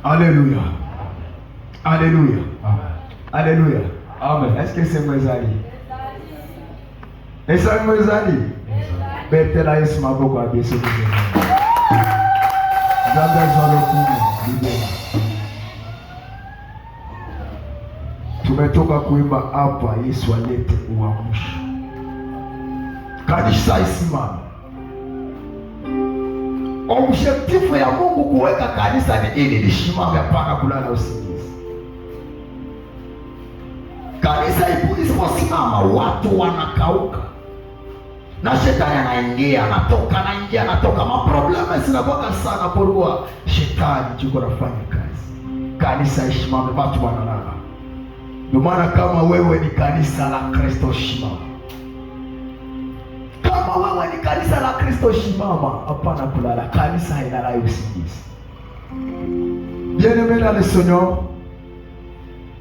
Alléluia. Alléluia. Alléluia. Amen. Est-ce que c'est Mwezali? Est-ce que c'est Mwezali? Betela Yesu maboko abeso kuzema. Jambo zalo kumu. Tumetoka kuimba hapa, Yesu alete uamsho. Kanisa isimame. Objektifu ya Mungu kuweka kanisa ni ili lishimame mpaka kulala usingizi. Kanisa isiposimama watu wanakauka. Na shetani anaingia, anatoka, anaingia, anatoka. Maproblema zinakuwa sana porua. Shetani yuko anafanya kazi. Kanisa ishimame, watu wanalala. Ndio maana kama wewe ni kanisa la Kristo shimama. Kama wewe ni kanisa la Kristo shimama, hapana kulala. Kanisa hailala usingizi. Bien-aimé dans le Seigneur,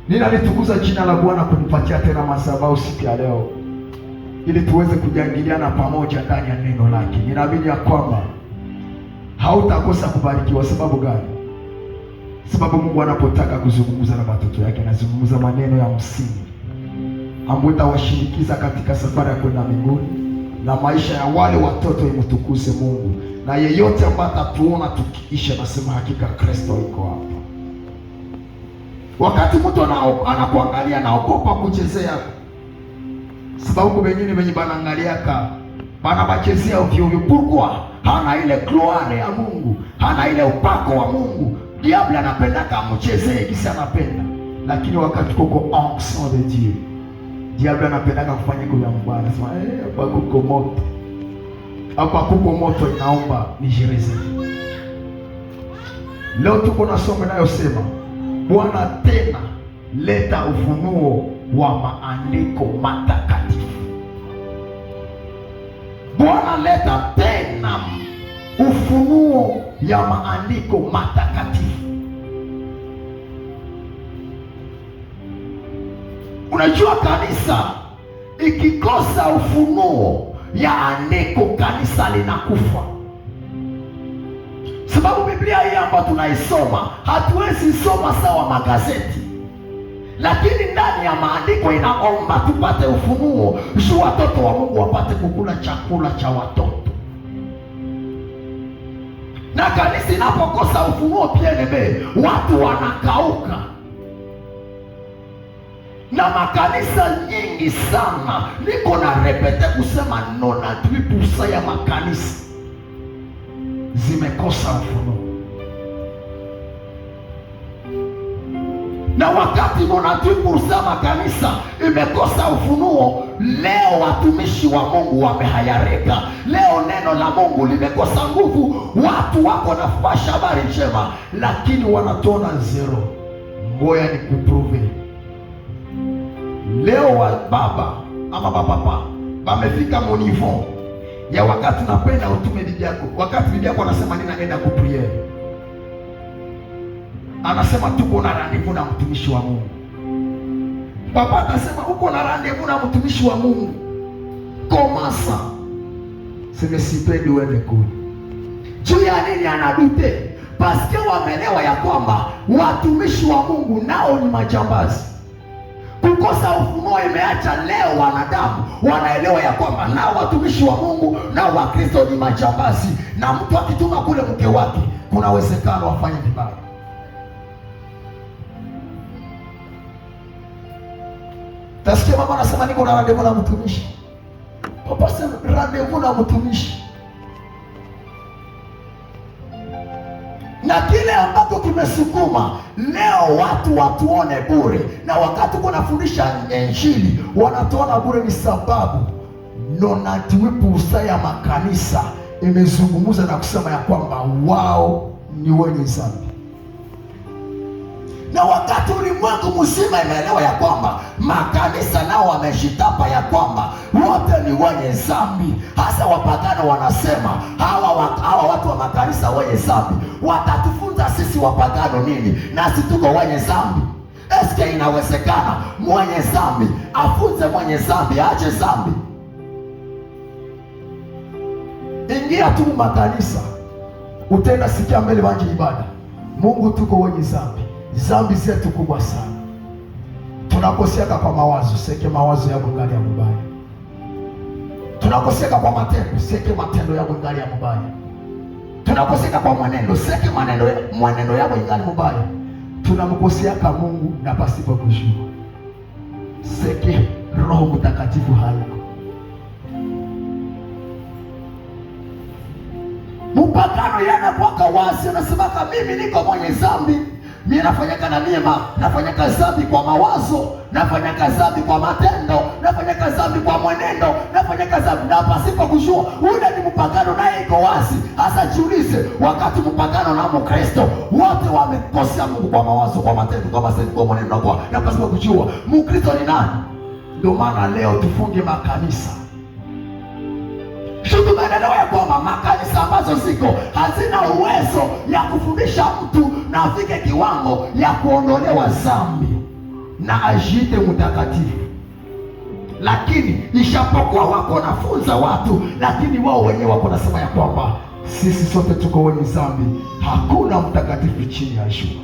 ninalitukuza jina la Bwana kunipatia tena madhabahu siku ya leo ili tuweze kujadiliana pamoja ndani ya neno lake. Ninaamini ya kwamba hautakosa kubarikiwa. Sababu gani? Sababu Mungu anapotaka kuzungumza na watoto yake anazungumza maneno ya msingi ambayo itawashinikiza katika safari ya kwenda mbinguni na maisha ya wale watoto imtukuze Mungu. Na yeyote ambaye atatuona tukiisha nasema hakika Kristo yuko hapa. Wakati mtu anakuangalia naogopa kuchezea, sababu wengine wenye banaangaliaka banabachezea ovyo ovyo. Pourquoi? Hana ile gloire ya Mungu, hana ile upako wa Mungu. Diable anapenda kumchezea kisa anapenda, lakini wakati kuko onction de Dieu, diable anapenda kufanya kwa mbaya. Anasema hapa kuko moto, hapa kuko moto, inaomba nijireze. Leo tuko na somo linalosema Bwana tena leta ufunuo wa maandiko matakatifu. Bwana leta tena ufunuo ya maandiko matakatifu. Unajua kanisa ikikosa ufunuo ya andiko, kanisa linakufa. Sababu Biblia hii ambayo tunaisoma hatuwezi soma sawa magazeti, lakini ndani ya maandiko inaomba tupate ufunuo juu watoto wa Mungu wapate kukula chakula cha watoto. Na kanisa inapokosa ufunuo pia watu wanakauka. Na makanisa nyingi sana, niko na repete kusema 98% ya makanisa zimekosa ufunuo. Na wakati 98% makanisa imekosa ufunuo, leo watumishi wa Mungu wamehayarika. Leo neno la Mungu limekosa nguvu. Watu wako nafasha habari njema, lakini wanatona zero. Ngoja nikuprove. Leo wa baba ama papa wamefika monivo ya wakati napenda utume bibi yako. Wakati bibi yako anasema ninaenda kupriere, anasema tuko na rendezvous na mtumishi wa Mungu. Papa akasema uko na rendezvous na mtumishi wa Mungu. Komasa sema sipendi uende kule. Juu ya nini anadute? Paske wamelewa ya kwamba watumishi wa Mungu nao ni majambazi. Kukosa ufunuo imeacha leo wanadamu wanaelewa ya kwamba nao watumishi wa Mungu nao wa Kristo ni majambazi, na mtu akituma kule mke wake kuna uwezekano afanye vibaya. Tasikia mama anasema niko na rendezvous na mtumishi. Papa sema rendezvous na mtumishi. Na kile ambacho kimesukuma leo watu watuone bure, na wakati kunafundisha Injili wanatuona bure ni sababu 98% ya makanisa imezungumza na kusema ya kwamba wao ni wenye dhambi. Na wakati ulimwengu mzima imeelewa ya kwamba makanisa nao wameshitapa ya kwamba wote ni wenye dhambi, hasa wapagano wanasema hawa watu wa makanisa wenye dhambi watatufunza sisi wapagano nini? Nasi tuko wenye dhambi. Eske inawezekana mwenye dhambi afunze mwenye dhambi aache dhambi? Ingia tu makanisa, utenda sikia mbele wanje ibada. Mungu, tuko wenye dhambi, dhambi zetu kubwa sana. Tunakoseka kwa mawazo, seke mawazo yako ngali ya mubaya. Tunakoseka kwa matendo, seke matendo yako ngali ya mubaya. Tunakoseka kwa mwenendo, seke mwenendo yako ngali mubaya. Tunamkoseaka Mungu na pasipo kujua, seke Roho Mtakatifu hayuko. Mpakano yanakuwaka wazi, anasemaka mimi niko mwenye dhambi. Mimi nafanyaka na mema, nafanyaka dhambi kwa mawazo, nafanyaka dhambi kwa matendo, nafanyaka dhambi kwa mwenendo, nafanyaka dhambi na pasipo kujua. Ule ni mpakano, naye iko wazi. Hasa jiulize, wakati mpakano na Mkristo, wote wamekosea Mungu kwa mawazo, kwa matendo, kwa masemi, kwa mwenendo, na pasipo kujua. Mkristo ni nani? Ndio maana leo tufunge makanisa. Tumeelewa ya kwamba makanisa ambazo ziko hazina uwezo ya kufundisha mtu na afike kiwango ya kuondolewa dhambi na ajiite mtakatifu. Lakini ishapokuwa wako nafunza watu, lakini wao wenyewe wako nasema ya kwamba sisi sote tuko wenye dhambi, hakuna mtakatifu chini ya jua.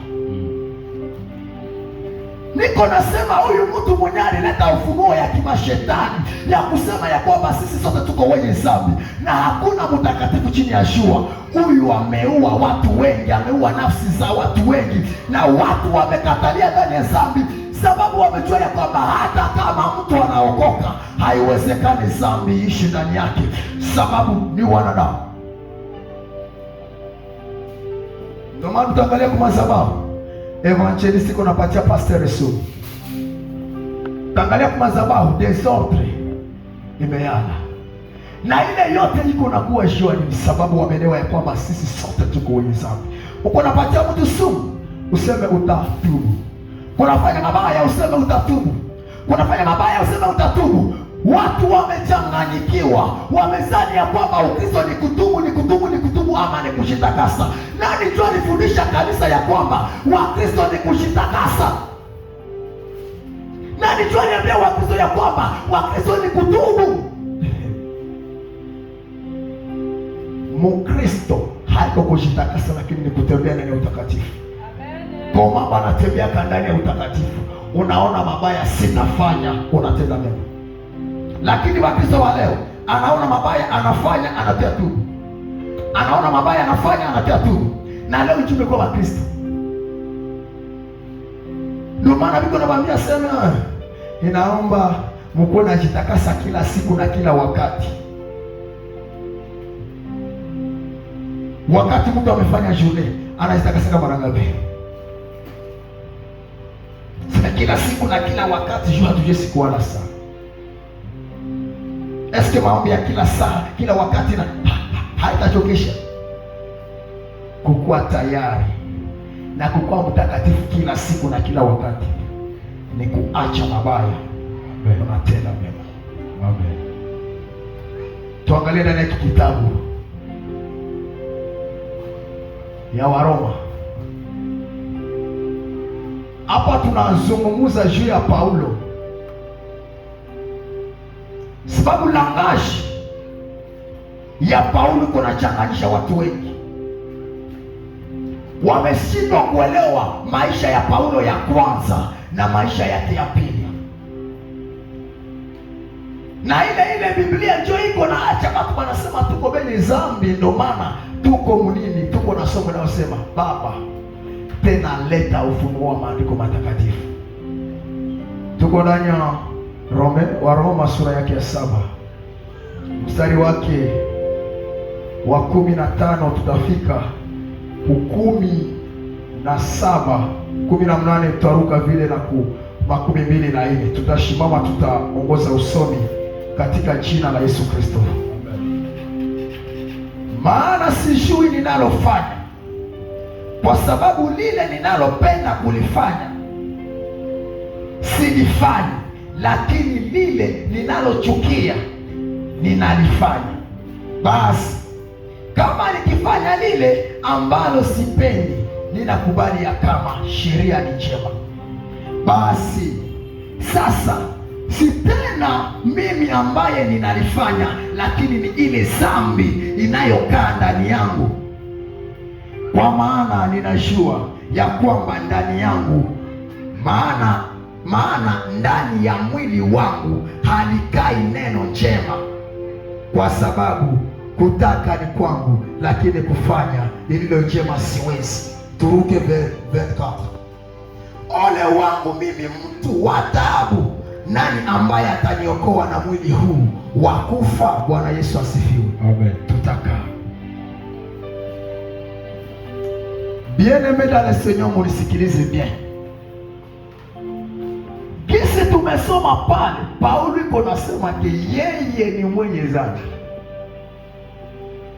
Niko nasema huyu mtu mwenye alileta ufunuo ya kimashetani ya kusema ya kwamba sisi sote tuko wenye dhambi na hakuna mtakatifu chini ya jua. Huyu ameua watu wengi, ameua nafsi za watu wengi, na watu wamekatalia ndani ya dhambi, sababu wamejua ya kwamba hata kama mtu anaokoka haiwezekani dhambi ishi ndani yake, sababu ni wanadamu. Ndio maana tutaangalia kwa madhabahu evangelist kuna patia pastor Yesu. Tangalia kwa madhabahu desordre imeana. Na ile yote iko nakuwa jua ni sababu wameelewa ya kwamba sisi sote tuko wenye dhambi. Uko napatia mtu sumu, useme utatubu. Unafanya mabaya, useme utatubu. Unafanya mabaya, useme utatubu. Watu wamechanganyikiwa, wamezani ya kwamba Ukristo ni kutubu, ni kutubu, ni kutubu ama ni kushitakasa. Nani tu alifundisha kanisa ya kwamba Wakristo ni kushitakasa? Nani tu aliambia Wakristo ya kwamba Wakristo ni kutubu? Mkristo haiko kushitakasa, lakini ni kutembea ndani ya utakatifu. Kwa mambo anatembea ndani ya utakatifu, unaona mabaya sinafanya, unatenda mema. Lakini Wakristo wa leo anaona mabaya anafanya, anatia tubu. Anaona mabaya anafanya, anatia tubu. Na leo tumekuwa Wakristo. Ndio maana Biblia inamwambia sema, inaomba mkuwe najitakasa kila siku na kila wakati. Wakati mtu amefanya shule, anajitakasa mara ngapi? Sasa kila siku na kila wakati, jua tuje siku wala saa. Eske maombi ya kila saa, kila wakati na haitachokesha? Kukuwa tayari na kukuwa mtakatifu kila siku na kila wakati ni kuacha mabaya, unatenda mema. Amen. Tuangalie ndani ya kitabu ya Waroma. Hapa tunazungumza juu ya Paulo, sababu langaji ya Paulo kunachanganyisha watu wengi. Wameshindwa kuelewa maisha ya Paulo ya kwanza na maisha yake ya pili. Na ile Biblia ndio iko na acha watu wanasema tuko benye dhambi, ndio maana tuko mnini, tuko na somo linalosema Baba tena leta ufunuo wa maandiko matakatifu. Tuko ndani ya Waroma sura yake ya 7 mstari wake wa 15 tutafika 17, 18 tutaruka vile na 24. Tutashimama, tutaongoza usomi katika jina la Yesu Kristo. Maana sijui ninalofanya, kwa sababu lile ninalopenda kulifanya silifanya, lakini lile ninalochukia ninalifanya. Basi kama nikifanya lile ambalo sipendi, ninakubali ya kama sheria ni njema. Basi sasa si tena mimi ambaye ninalifanya, lakini ni ile dhambi inayokaa ndani yangu. kwa maana ninajua ya kwamba ndani yangu, maana ndani ya mwili wangu halikai neno njema, kwa sababu kutaka ni kwangu, lakini kufanya lililo njema siwezi. Turuke 24. Ole wangu mimi mtu wa taabu, nani ambaye ataniokoa na mwili huu wa kufa? Bwana Yesu asifiwe. Amen. Tutaka bien-aimé dans le Seigneur, munisikilize bien. Kisi tumesoma pale, Paulo iko nasema ke yeye ni mwenye dhambi.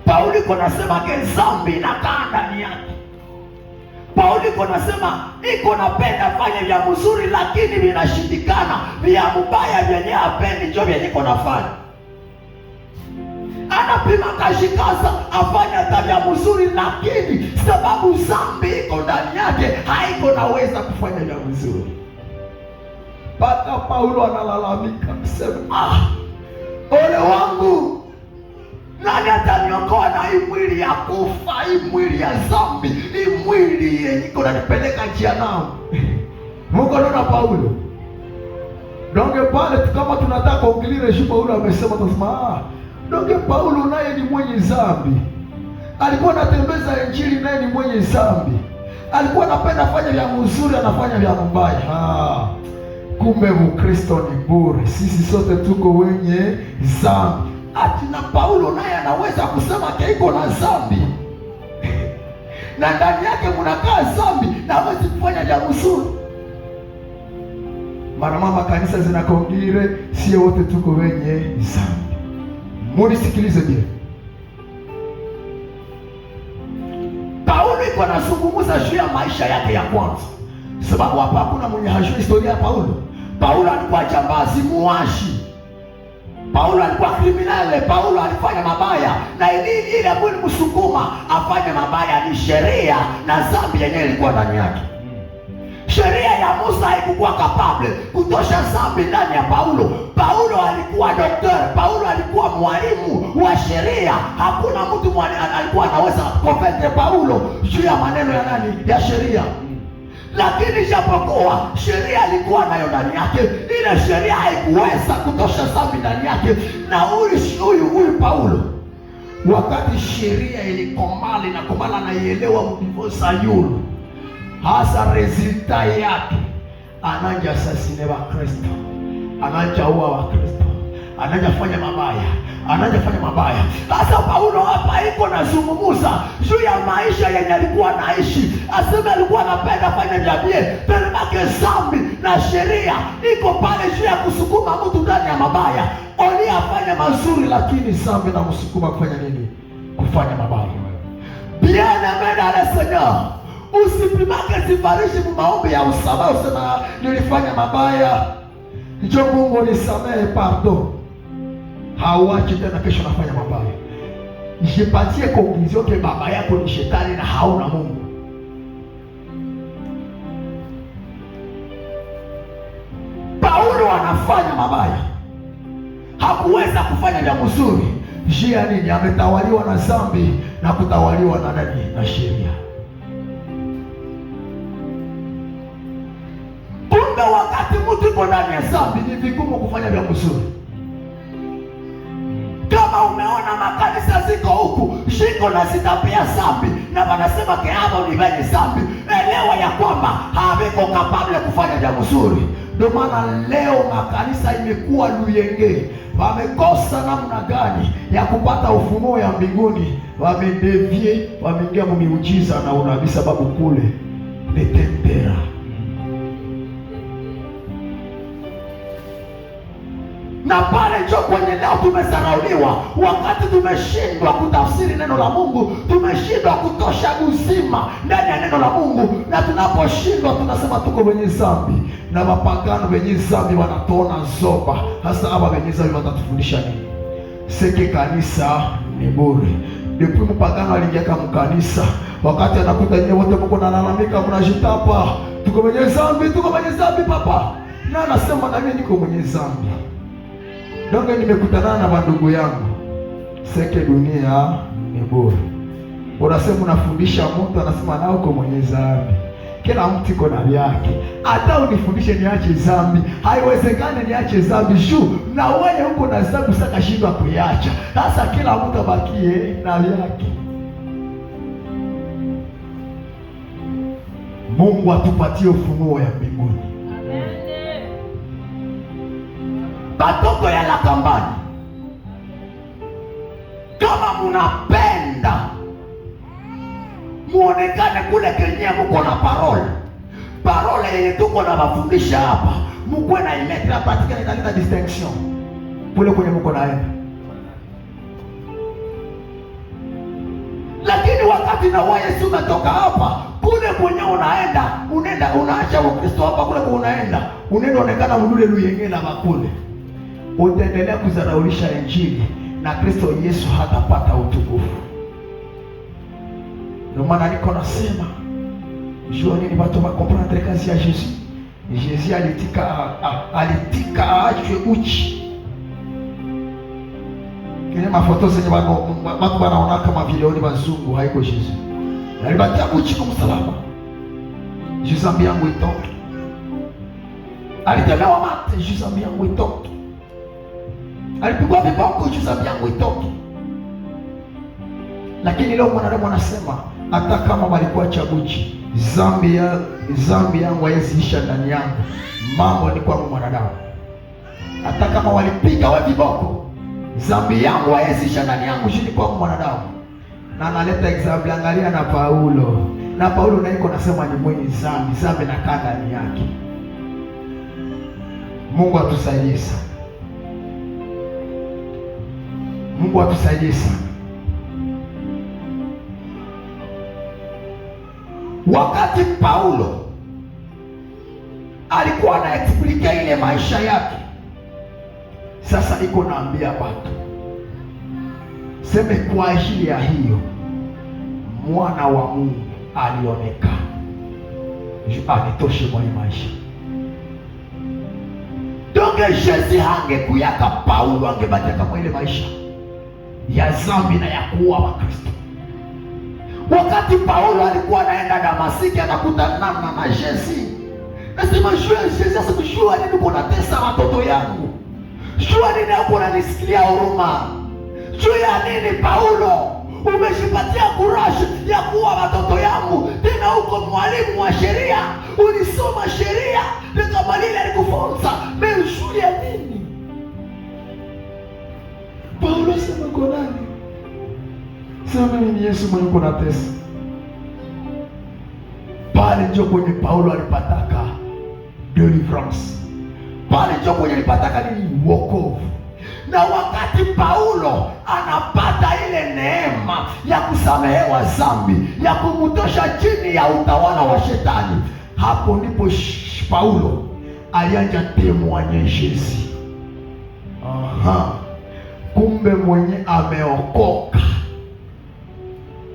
Paulo iko nasema ke dhambi inakaa ndani yake. Paulo iko nasema iko napenda fanya vya mzuri, lakini vinashindikana, vya mubaya vyenye hapendi ndio vyenye iko nafanya. Anapima kashikaza afanya tabia mzuri, lakini sababu dhambi iko ndani yake haiko naweza kufanya vya mzuri. Paka Paulo analalamika sema, ole wangu, nani ataniokoa na hii mwili ya kufa, hii mwili ya dhambi, hii mwili yenye iko nanipeleka jehanamu. Mungu anaona Paulo. Donge pale kama tunataka kuongelea Yesu, Paulo amesema tunasema donge Paulo naye ni mwenye dhambi. Alikuwa anatembeza injili, naye ni mwenye dhambi. Alikuwa anapenda fanya vya mzuri, anafanya vya mbaya. Kumbe Mkristo ni bure. Sisi sote tuko wenye dhambi. Ati na Paulo naye anaweza kusema iko na dhambi na ndani yake mnakaa dhambi na hawezi kufanya vya mzuri. Mama kanisa zinakongire, sio wote tuko wenye dhambi. Munisikilize bien. Paulo iko anazungumza juu ya maisha yake ya kwanza, sababu hapa hakuna mwenye hajui historia ya Paulo. Paulo alikuwa jambazi, muashi. Paulo alikuwa kriminale. Paulo alifanya mabaya, na ile ambayo msukuma afanye mabaya ni sheria na dhambi yenyewe ilikuwa ndani yake. Sheria ya Musa haikuwa capable kutosha dhambi ndani ya Paulo. Paulo alikuwa daktari, Paulo alikuwa mwalimu wa sheria. Hakuna mtu alikuwa anaweza kukonfronte Paulo juu ya maneno ya nani, ya sheria. Lakini japokuwa sheria alikuwa nayo ndani yake, ile sheria haikuweza kutosha dhambi ndani yake. Na huyu Paulo, wakati sheria ilikomali na komala na ielewa mdivosa yulu, hasa resulta yake ananja asasine wa Kristo, ananja uwa wa Kristo, ananja fanya mabaya. Sasa Paulo hapa iko nazungumuza juu ya maisha yenye alikuwa naishi. Aseme alikuwa anapenda fanya jabie, pelmake dhambi na sheria iko pale juu ya kusukuma mtu ndani ya mabaya. Oli afanya mazuri, lakini dhambi na msukuma kufanya nini? Kufanya mabaya. Bien-aimé dans le Seigneur, usipimake sifarishi maombi ya usamaha, usema nilifanya mabaya, njoo Mungu nisamehe, pardon. Hauachi tena kesho nafanya mabaya. Jipatie conclusion ke baba yako ni shetani na hauna Mungu. Paulo anafanya mabaya, hakuweza kufanya vya mzuri. Njia nini? Ametawaliwa na dhambi na kutawaliwa na nani? Na sheria. Kumbe wakati mtu yuko ndani ya dhambi ni vigumu kufanya vya mzuri. Kama umeona makanisa ziko huku shiko na zitapia dhambi na wanasema ke hapa ulifanya dhambi, elewa ya kwamba haweko kapable kufanya jambo zuri. Ndio maana leo makanisa imekuwa luyenge, wamekosa namna gani ya kupata ufunuo ya mbinguni, wamedevie, wameingia miujiza na unabii, sababu kule ni tembera. Na pale ndio kwenye leo tumesarauliwa, wakati tumeshindwa kutafsiri neno la Mungu, tumeshindwa kutosha uzima ndani ya neno la Mungu, na tunaposhindwa tunasema tuko wenye dhambi, na mapagano wenye dhambi wanatuona zoba. Hasa hapa wenye dhambi watatufundisha nini? Seke kanisa ni bure. Ndipo mpagano aliingia kama kanisa, wakati anakuta nyewe wote mko nalalamika, mnajitapa, tuko wenye dhambi papa. Na anasema na mimi niko mwenye dhambi. Donge nimekutana na bandugu yangu, seke dunia ni bure. Unasema unafundisha mtu anasema nao uko mwenye dhambi. Kila mtu iko na vyake. Hata unifundishe niache dhambi, haiwezekani niache dhambi juu na wewe uko na dhambi sasa shindwa kuiacha. Sasa kila mtu abakie na vyake. Mungu atupatie ufunuo ya mbinguni. Amen. Batoto ya Lakambani, kama munapenda muonekane kule kenye muko na parole yenye tuko na mafundisha hapa, mukwe na imetre patika italeta distinction kule kwenye muko naenda. Lakini wakati na wewe Yesu umetoka hapa, kule kwenye unaenda unaacha Ukristo hapa, kule kwenye unaenda onekana mdule luyenge na makule, utaendelea kuzaraulisha Injili na Kristo Yesu hatapata utukufu. Ndio maana niko nasema jua nini watu wakomprendre kazi ya Yesu. Yesu alitika aachwe uchi. Kile mafoto zenye watu wanaona kama videoni wazungu, haiko Yesu. Alibatia uchi kwa msalaba. Yesu zambi yangu itoke. Alitemewa mate, Yesu zambi yangu itoke. Alipigwa viboko, Yesu zambi yangu itoke. Lakini leo mwanadamu anasema hata kama walikuwa chaguchi, zambi yangu haiziisha ndani yangu. Mambo ni kwangu mwanadamu. Hata kama walipiga wa viboko, zambi yangu haiziisha ndani yangu, shini kwangu mwanadamu. Na naleta example, angalia na Paulo. Na Paulo na iko nasema ni mwenye zambi na kaa ndani yake. Mungu atusaidie sana. Mungu atusaidie sana. Wakati Paulo alikuwa anaexplika ile maisha yake, sasa iko naambia watu seme kwa ajili ya hiyo mwana wa Mungu alionekana anitoshe mwa maisha. Donge Yesu hangekuyaka Paulo, angebaki kama ile maisha ya zambi na ya kuua Wakristo. Wakati Paulo alikuwa anaenda Damasiki, anakutana na Yesu. Nasema Yesu, asikujua nini uko natesa watoto yangu? Jua nini uko unanisikia huruma? Jua ya nini Paulo umeshipatia courage ya kuua watoto yangu? Tena uko mwalimu wa sheria, ulisoma sheria, kama lile alikufunza, jua ya nini? Paulo sema kwa nani? Sema ni Yesu mwenye kuna tesa. Pale ndio kwenye Paulo alipataka deliverance. Pale ndio kwenye alipataka nini? Wokovu. Na wakati Paulo anapata ile neema ya kusamehewa dhambi, ya kumutosha chini ya utawala wa shetani, hapo ndipo Paulo alianza témoigner Yesu. Kumbe mwenye ameokoka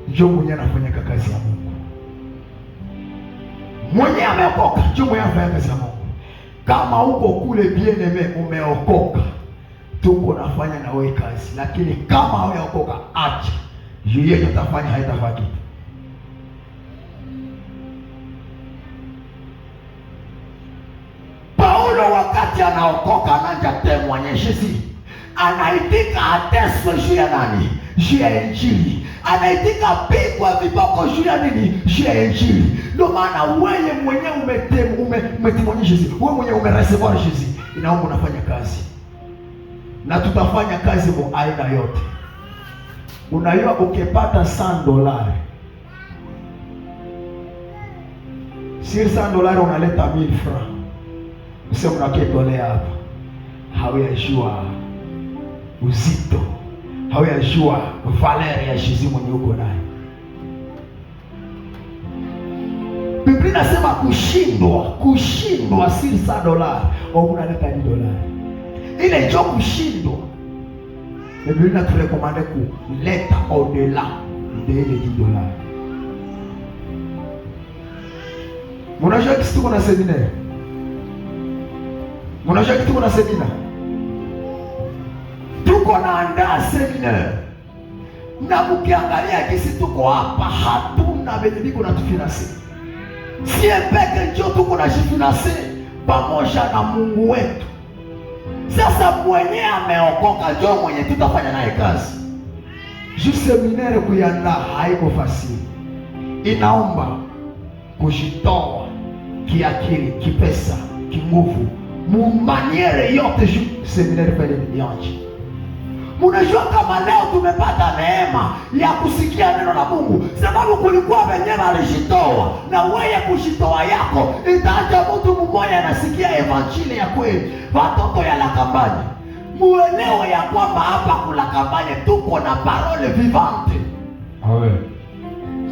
ndio mwenye anafanya kazi ya Mungu. Mwenye ameokoka ndio mwenye anafanya kazi ya Mungu. Kama uko kule bien-aimé umeokoka, tuko nafanya na wewe kazi. Lakini kama haujaokoka, acha. Yeye utafanya haitafaa kitu. Paulo wakati anaokoka anaanza témoigner Yesu. Anaitika ateswe juu ya nani? Juu ya Injili. Anaitika pigwa viboko juu ya nini? Juu ya Injili. Ndio maana wewe mwenyewe umetimonyesha Yesu. Wewe mwenyewe umerecevoir Yesu. Inaomba unafanya kazi. Na tutafanya kazi kwa aina yote. Unaiwa ukipata $100. Si $100 unaleta 1000 francs. Useme unaketolea hapa. Hawajua uzito, hawajua valeur ya Yesu mwenye uko naye. Biblia inasema kushindwa si $100 au unaleta $10. Ile ndio kushindwa. Biblia inaturekomanda kuleta au-delà de ile $10. Mnajua kitu kuna seminaire? Mnajua kitu kuna seminaire? Tuko naandaa seminaire Na mkiangalia kisi tuko hapa, hatuna venye biko na tufinansi. Sie peke njo tuko na jifinansi pamoja na Mungu wetu. Sasa mwenye ameokoka njo mwenye tutafanya naye kazi. Juu seminari kuiandaa haiko fasili. Inaomba kujitoa kiakili, kipesa, kinguvu, mumaniere yote juu seminari pale nianji. Munajua kama leo tumepata neema ya kusikia neno la Mungu, sababu kulikuwa wenyewe alijitoa, na wewe kujitoa yako itaacha mtu mmoja anasikia evanjili ya kweli. Watoto ya la kampanya, muelewe ya kwamba hapa kula kampanya tuko na parole vivante. Amen.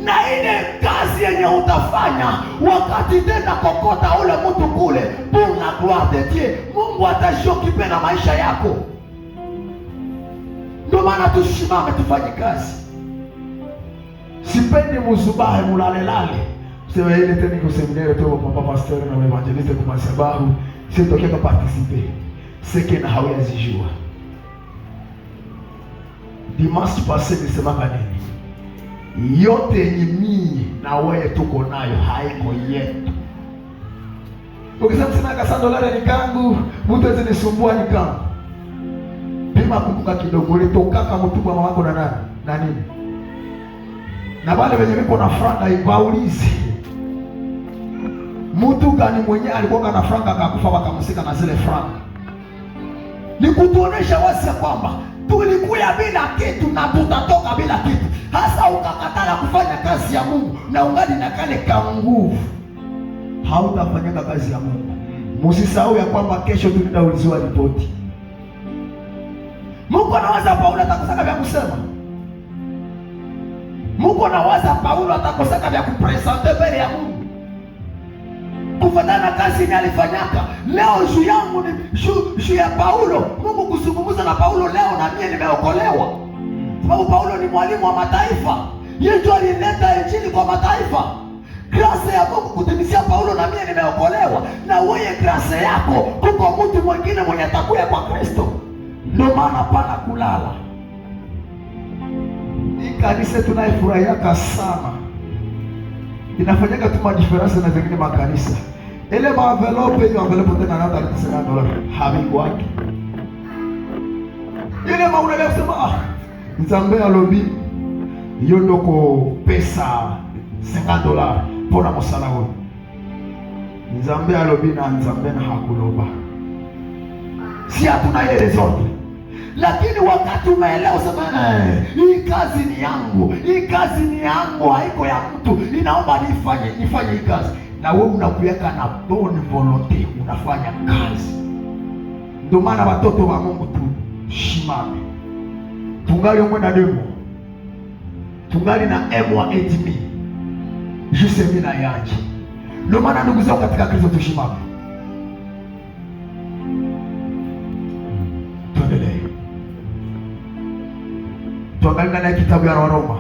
Na ile kazi yenye utafanya wakati tena kokota ule mtu kule, pour la gloire de Dieu, Mungu atashokipe na maisha yako. Ndio maana tusimame tufanye kazi. Sipendi muzubahe mulale lale. Sema ile tena niko seminaire tu papa pasteur na evangeliste kwa sababu sitokea participer. Seke na hawezi jua. Dimanche passé nisema nini? Yote yenye mimi na wewe tuko nayo haiko yetu. Ukisema sina kasa $1 ni kangu, mtu azinisumbua ni kangu. Pima kumbuka kidogo, ulitokaka mtuba wako na nani? Na nini? Na wale wenye wiko na franga ibaulizi. Mtu gani mwenye alikuwa na franga akakufa wakamsika na zile franga? Ni kutuonesha wazi kwamba tulikuya bila kitu na tutatoka bila kitu. Hasa ukakatala kufanya kazi ya Mungu na ungali na kale ka nguvu, hautafanya kazi ya Mungu. Msisahau ya kwamba kesho tunaulizwa ripoti. Mungu anawaza Paulo atakosaka vya kusema. Mungu anawaza Paulo atakosaka vya kupresente mbele ya Mungu. Kufuatana na kazi ni alifanyaka. Leo juu yangu ni juu ya Paulo. Mungu kuzungumza na Paulo leo na mimi nimeokolewa. Sababu Paulo ni mwalimu wa mataifa. Yeye ndio alileta injili kwa mataifa. Grace ya Mungu kutimizia Paulo na mimi nimeokolewa. Na wewe grace yako kuko mtu mwingine mwenye atakuya kwa Kristo. Ndio maana pana kulala. Hii kanisa tunaifurahiaka sana. Inafanyaka tu madifference na zingine makanisa. Ile envelope tena nata $50 habikwaki. Ile unaweza kusema Nzambe alobi hiyo ndoko pesa $50 pona mosala huo. Nzambe alobi na Nzambe na hakuloba. Si hatuna ile resort. Lakini wakati umeelewa sema hii kazi ni yangu. Hii kazi ni yangu, haiko ya mtu. Ninaomba nifanye hii kazi. Na wewe unakuweka na bonne volonté unafanya kazi. Ndio maana watoto wa Mungu tushimame. Tungali mwenda demo. Tungali na M1 edmi. Juste mimi na yaji. Ndio maana ndugu zangu katika Kristo tushimame. Tuendelee. Tuangalie ndani ya kitabu ya Roma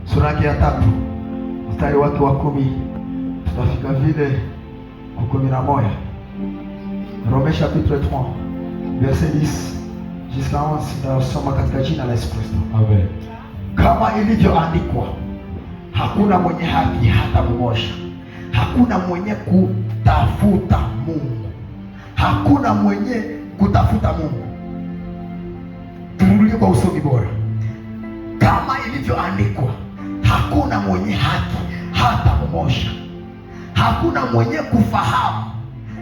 sura yake ya 3 mstari wake wa 10 tutafika vile kwa 11. Roma chapitre 3 verset 10 jusqu'à 11. Tunasoma katika jina la Yesu Kristo. Amen. Kama ilivyoandikwa, hakuna mwenye haki hata mmoja. Hakuna mwenye kutafuta Mungu. Hakuna mwenye kutafuta Mungu. Turudie kwa usomi bora. Kama ilivyoandikwa, hakuna mwenye haki hata mmoja. Hakuna mwenye kufahamu.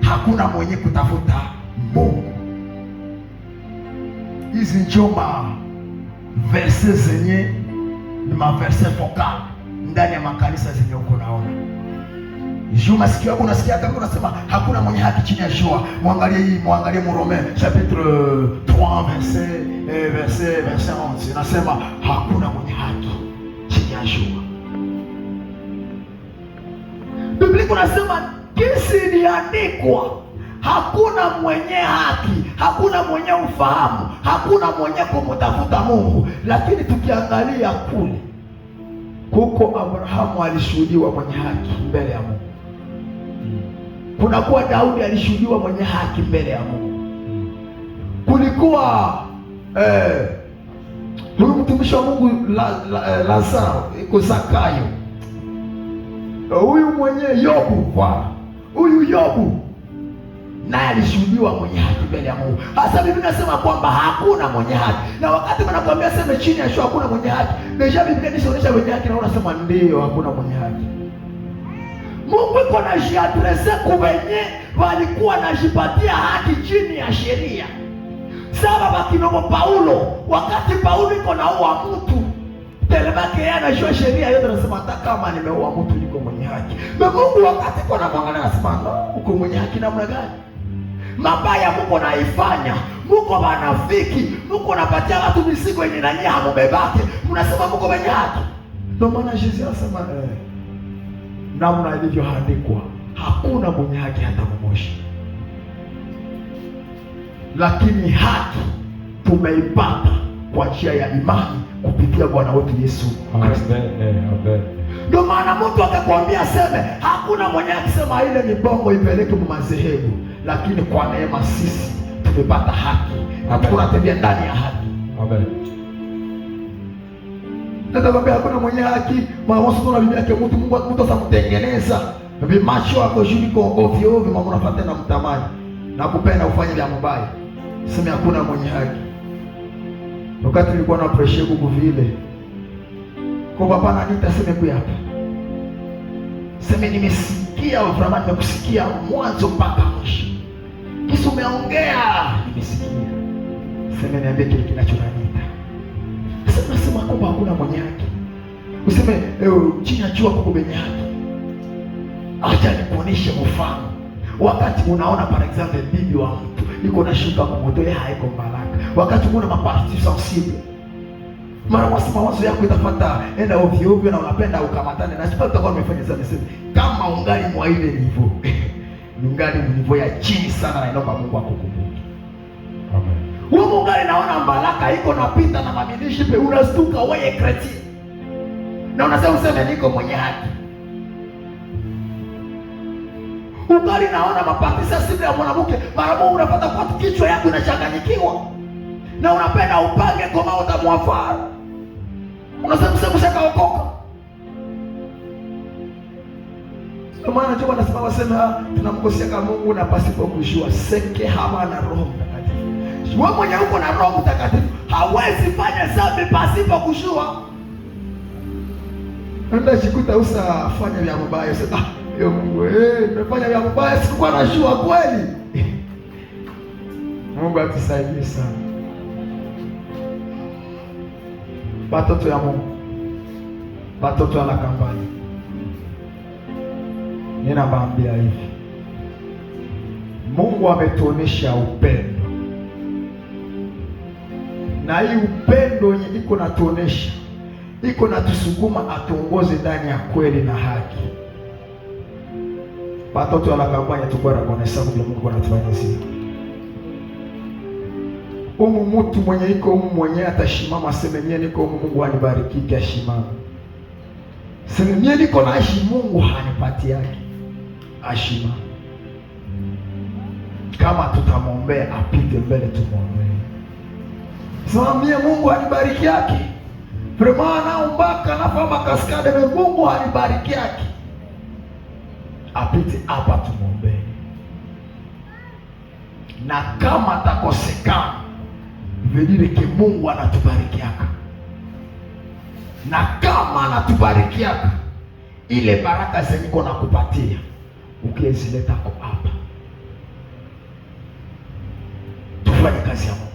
Hakuna mwenye kutafuta Mungu. Hizi njoma verse zenye ni maverse foka ndani ya makanisa zenye uko naona. Juma sikio yako unasikia kama unasema hakuna mwenye haki chini ya jua. Muangalie Roma chapitre 3 verset 11. Nasema hakuna mwenye haki chini ya jua. Biblia inasema kisi iliandikwa, hakuna mwenye haki, hakuna mwenye ufahamu, hakuna mwenye kumtafuta Mungu. Lakini tukiangalia kule kuko Abrahamu alishuhudiwa mwenye haki mbele ya Mungu. Kunakuwa Daudi alishuhudiwa mwenye haki mbele ya Mungu. Kulikuwa Huyu mtumishi wa Mungu Lazaro, iko Zakayo, huyu mwenye Yobu, huyu Yobu naye alishuhudiwa mwenye haki mbele ya Mungu. Hasa Biblia inasema kwamba hakuna mwenye haki, na wakati mnakwambia sema chini ya shua hakuna mwenye haki, deja Biblia inaonyesha mwenye haki, na unasema ndio hakuna mwenye haki. Mungu iko na jiadrese kuwenye walikuwa najipatia haki chini ya sheria. Saba bakinomo Paulo, wakati Paulo iko naua mtu, telemake yeye anajua sheria yote, anasema hata kama nimeua mtu niko mwenye haki. Na Mungu wakati iko na mwangalia anasema no, uko mwenye haki namna gani? Mabaya Mungu naifanya, Mungu wanafiki, Mungu anapatia watu misigo yenye nani hamubebake, mnasema Mungu mwenye haki. Ndio maana Yesu anasema namna ilivyoandikwa, hakuna mwenye haki hata mmoja. Lakini haki tumeipata kwa njia ya imani kupitia Bwana wetu Yesu Kristo. Amen. Ndio maana mtu akakwambia aseme hakuna mwenye akisema ile ni bongo ipeleke kwa madhehebu, lakini kwa neema sisi tumepata haki na tunatembea ndani ya haki. Amen. Ndio hakuna mwenye haki, mwana na bibi yake mtu asamtengeneza. Bibi macho yako juu kwa ovyo ovyo, mama unafuata na mtamani na kupenda ufanye vya mbaya. Sema hakuna mwenye haki. Wakati nilikuwa na pressure huko vile, kwa baba na nitaseme kwa hapa. Sema nimesikia vraiment, nimekusikia mwanzo mpaka mwisho. Kisa umeongea, nimesikia. Sema niambie kile kinachonaniita. Sema kwamba hakuna mwenye haki. Useme chini ya jua kuko mwenye haki. Acha nikuoneshe mfano. Wakati unaona par exemple bibi wa mtu iko na shuka kwa moto, yeye haiko baraka. Wakati unaona maparti sensible, mara mawazo yako itafuata enda ovyo ovyo, na unapenda ukamatane na sababu utakuwa umefanya sana. Kama ungali mwa ile nivo ungali nivo ya chini sana, na inaomba Mungu akukumbuke. Amen. Wewe ungali naona baraka iko napita na mabilishi pe, unastuka wewe kreti na unasema useme niko mwenye haki. Ungali naona mapati sasa ya mwanamke, mara moja unapata kwa kichwa yako inachanganyikiwa na unapenda upange kama utamwafaa. Unasema mshakaokoka. Kwa maana Mungu anasema wasema tunamkosea kama Mungu na pasipo kujua, seke hama na Roho Mtakatifu. Wewe mwenye uko na Roho Mtakatifu hawezi fanya dhambi pasipo kujua. Nenda jikuta usafanya vya mbaya, sasa Mungu nimefanya vya mbaya, sikuwa najua kweli. Mungu atusaidie sana. Batoto ya Mungu, batoto ya la kampani, ninawaambia hivi, Mungu ametuonesha upendo, na hii upendo yenye iko natuonesha, iko natusukuma atuongoze ndani ya kweli na haki. Batoto ya la kampani tukora kuonesha kwa Mungu anatufanyia. Mtu mwenye iko mwenye atashimama aseme mimi niko Mungu anibariki, ashimama. Sema mimi niko na Mungu hanipati yake, ashima. Kama tutamwombea apite mbele, tumwombee. Sema mimi Mungu anibariki yake. Vraiment naombaka na fama kaskade, Mungu anibariki yake, apite hapa tumwombee. Na kama takosekana vedire ke Mungu anatubarikiaka, na kama anatubarikiaka ile baraka zenye niko nakupatia ukizileta kwa hapa, tufanye kazi ya Mungu.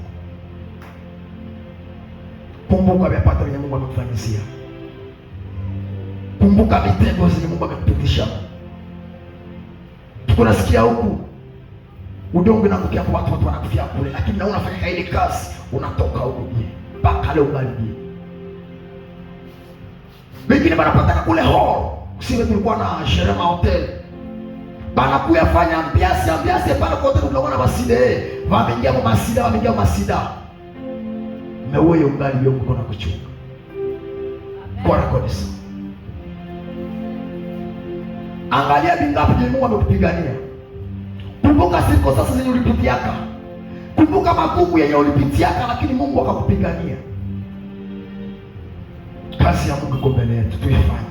Kumbuka vyapata vyenye Mungu amekufanyisia, kumbuka mitego zenye Mungu amekupitisha. Tuko nasikia huku udongo na kukia kwa watu wanakufia kule, lakini na unafanya ile kazi, unatoka huko je mpaka leo ugalibie. Wengine wanapata kule hall, sisi tulikuwa na sherehe hotel, bana kuyafanya ambiance pale kote, tunaona maside wameingia kwa masida mewe ugalibie huko na kuchunga kwa kabisa. Angalia bingapi Mungu amekupigania. Kumbuka siku sasa zenye ulipitiaka, kumbuka magumu yenye ulipitiaka, lakini Mungu akakupigania. Kazi ya Mungu iko mbele yetu, tuifanye.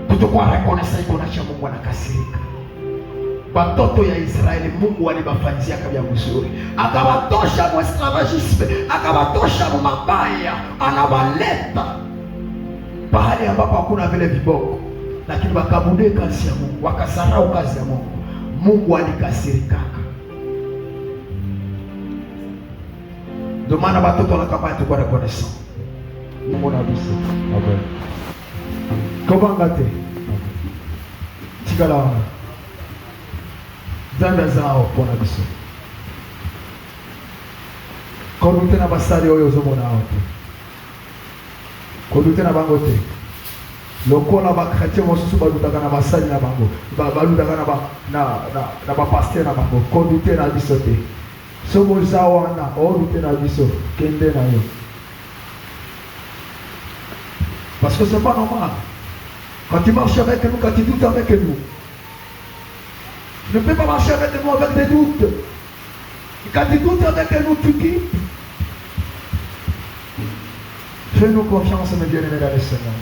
Kutokuwa rekonesa iko nacha Mungu anakasirika. Watoto ya Israeli Mungu alibafanyizia kabia mzuri, akabatosha mu esclavagisme, akabatosha mu mabaya, anabaleta pahali ambapo hakuna vile viboko, lakini wakabude kazi ya Mungu, wakasarau kazi ya Mungu. Mungu alikasirika. Ndio maana watoto wanakabaya tu kwa rekonesa. Mungu na bisi. Okay. Kobangate. Chikala. Zanda zao pona biso. Kodute na basali oyo zomona ote. Kodute na bango te. Lokola ba chrétien mosusu balutaka na basali na bango. Balutaka na ba pasteur na bango. Kodute na biso te. Somo zawa na odute na biso kende na yo. Parce que c'est pas normal. Quand tu marches avec nous, quand tu doutes avec nous, tu ne peux pas marcher avec nous avec des doutes. Et quand tu doutes avec nous, tu quittes. Fais-nous confiance, mes bien-aimés dans le Seigneur.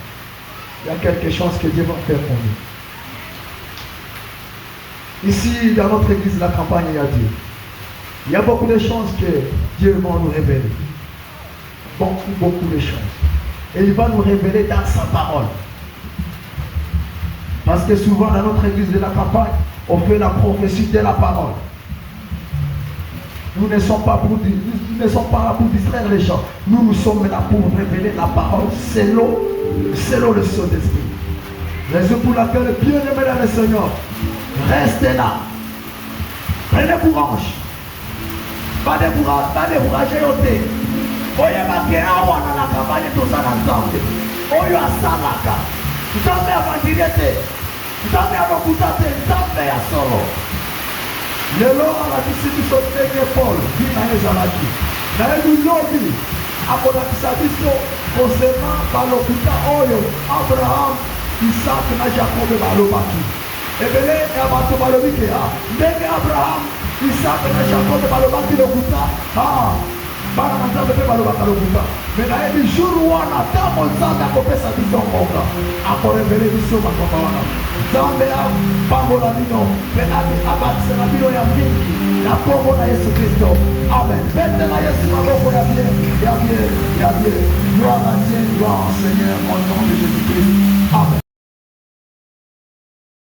Il y a quelque chose que Dieu va faire pour nous. Ici, dans notre église de la campagne, il y a beaucoup de choses que Dieu va nous révéler. Beaucoup de choses. Et il va nous révéler dans sa parole. Parce que souvent dans notre église de la campagne, on fait la prophétie de la parole. Nous ne sommes pas là pour distraire les gens. Nous sommes là pour révéler la parole selon le Saint-Esprit. Raison pour laquelle, bien aimé dans le Seigneur, restez là. Prenez courage. Pas décourager au thé. Oye bakera wana na campagne tout ça dans Nzambe. Oyo asalaka. Nzambe avangirete. Nzambe abakutate, Nzambe ya solo. Lelo ala biso teke Paul, bina ezalaki. Na edu lobi akolakisa biso concernant balokuta oyo Abraham, Isaac na Jacob balobaki. Ebele ya bato balobi ke ndenge Abraham, Isaac na Jacob balobaki lokuta bana na Nzambe pe balobaka lokuta. Mais na ebi jour wana ntango Nzambe akopesa biso mboka, akorevele biso makambo wana. Nzambe apambola bino mpe abatisela bino ya mingi na kombo na Yesu Kristo. Amen. Betela Yesu maboko ya bien. Gloire à Dieu, gloire au Seigneur, au nom de Jésus-Christ. Amen.